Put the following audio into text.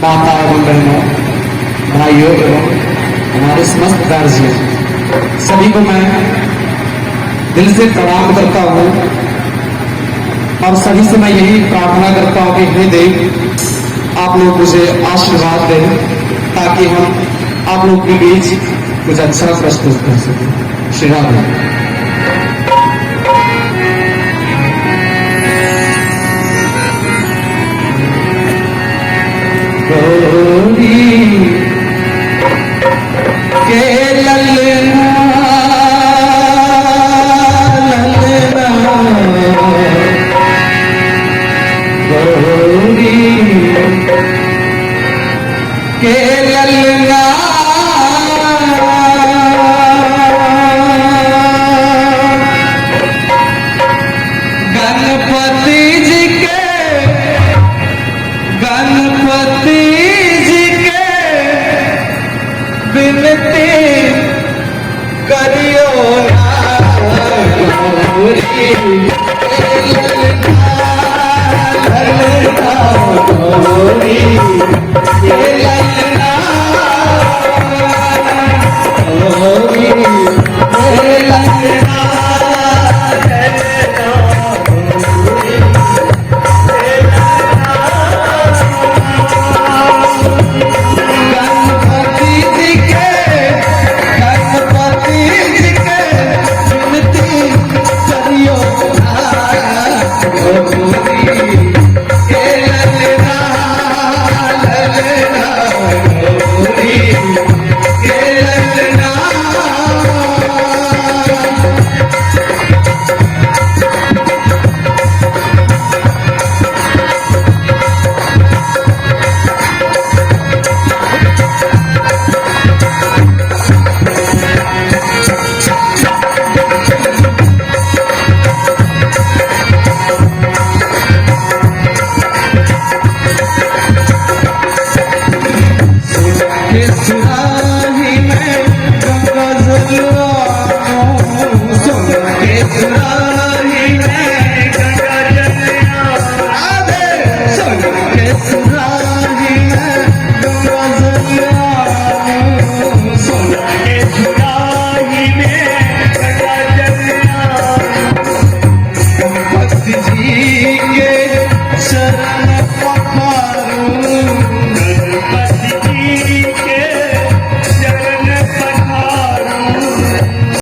माता एवं बहनों, भाइयों एवं हमारे समस्त गार्जियन सभी को मैं दिल से प्रणाम करता हूँ और सभी से मैं यही प्रार्थना करता हूँ कि हे देव आप लोग मुझे आशीर्वाद दें ताकि हम आप लोग के बीच कुछ अच्छा प्रस्तुत कर सकें। श्री राम। गौरी के ललना ललना गौरी के ललना गणपति जी के विनती करियो गौरी गौरी